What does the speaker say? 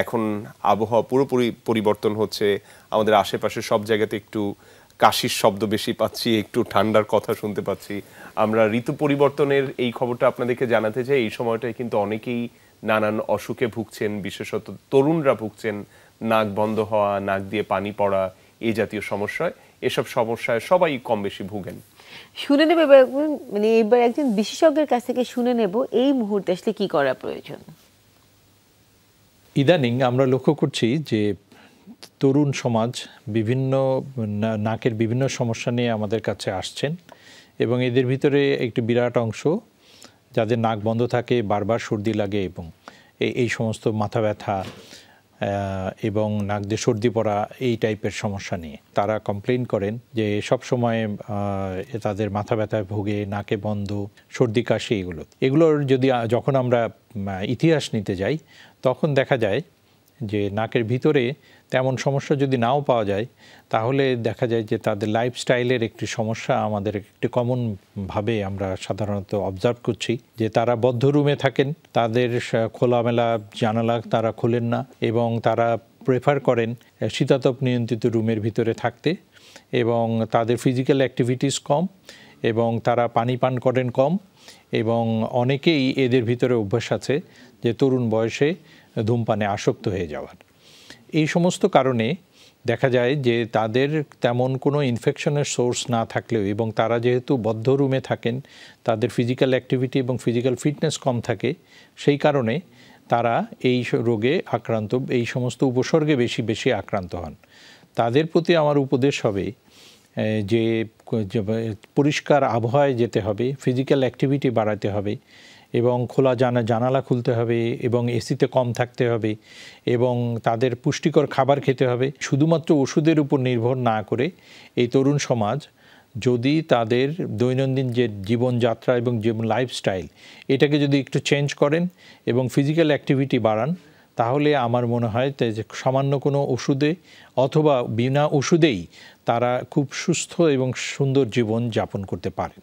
এখন আবহাওয়া পুরোপুরি পরিবর্তন হচ্ছে, আমাদের আশেপাশে সব জায়গাতে একটু কাশির শব্দ বেশি পাচ্ছি, একটু ঠান্ডার কথা শুনতে পাচ্ছি। আমরা ঋতু পরিবর্তনের এই খবরটা আপনাদেরকে জানাতে চাই। এই সময়টায় কিন্তু অনেকেই নানান অসুখে ভুগছেন, বিশেষত তরুণরা ভুগছেন। নাক বন্ধ হওয়া, নাক দিয়ে পানি পড়া, এই জাতীয় সমস্যায়, এসব সমস্যায় সবাই কম বেশি ভুগেন। শুনে নেব মানে এবার একজন বিশেষজ্ঞের কাছ থেকে শুনে নেব এই মুহূর্তে আসলে কি করা প্রয়োজন। ইদানিং আমরা লক্ষ্য করছি যে তরুণ সমাজ বিভিন্ন নাকের বিভিন্ন সমস্যা নিয়ে আমাদের কাছে আসছেন এবং এদের ভিতরে একটি বিরাট অংশ যাদের নাক বন্ধ থাকে, বারবার সর্দি লাগে এবং এই সমস্ত মাথা ব্যথা এবং নাক দিয়ে সর্দি পড়া এই টাইপের সমস্যা নিয়ে তারা কমপ্লেইন করেন যে সব সময় তাদের মাথা ব্যথায় ভোগে, নাকে বন্ধ, সর্দি কাশি এগুলোর যদি যখন আমরা ইতিহাস নিতে যাই তখন দেখা যায় যে নাকের ভিতরে তেমন সমস্যা যদি নাও পাওয়া যায় তাহলে দেখা যায় যে তাদের লাইফস্টাইলের একটি সমস্যা আমাদের একটি কমনভাবে আমরা সাধারণত অবজার্ভ করছি যে তারা বদ্ধ রুমে থাকেন, তাদের খোলামেলা জানালা তারা খোলেন না এবং তারা প্রেফার করেন শীতাতপ নিয়ন্ত্রিত রুমের ভিতরে থাকতে এবং তাদের ফিজিক্যাল অ্যাক্টিভিটিস কম এবং তারা পানি পান করেন কম এবং অনেকেই এদের ভিতরে অভ্যাস আছে যে তরুণ বয়সে ধূমপানে আসক্ত হয়ে যাওয়ার। এই সমস্ত কারণে দেখা যায় যে তাদের তেমন কোনো ইনফেকশনের সোর্স না থাকলেও এবং তারা যেহেতু বদ্ধ রুমে থাকেন, তাদের ফিজিক্যাল অ্যাক্টিভিটি এবং ফিজিক্যাল ফিটনেস কম থাকে, সেই কারণে তারা এই রোগে আক্রান্ত, এই সমস্ত উপসর্গে বেশি আক্রান্ত হন। তাদের প্রতি আমার উপদেশ হবে যে পরিষ্কার আবহাওয়ায় যেতে হবে, ফিজিক্যাল অ্যাক্টিভিটি বাড়াতে হবে এবং খোলা জানালা খুলতে হবে এবং এসিতে কম থাকতে হবে এবং তাদের পুষ্টিকর খাবার খেতে হবে। শুধুমাত্র ওষুধের উপর নির্ভর না করে এই তরুণ সমাজ যদি তাদের দৈনন্দিন যে জীবনযাত্রা এবং জীবন লাইফস্টাইল এটাকে যদি একটু চেঞ্জ করেন এবং ফিজিক্যাল অ্যাক্টিভিটি বাড়ান তাহলে আমার মনে হয় যে সামান্য কোনো ওষুধে অথবা বিনা ওষুধেই তারা খুব সুস্থ এবং সুন্দর জীবন যাপন করতে পারেন।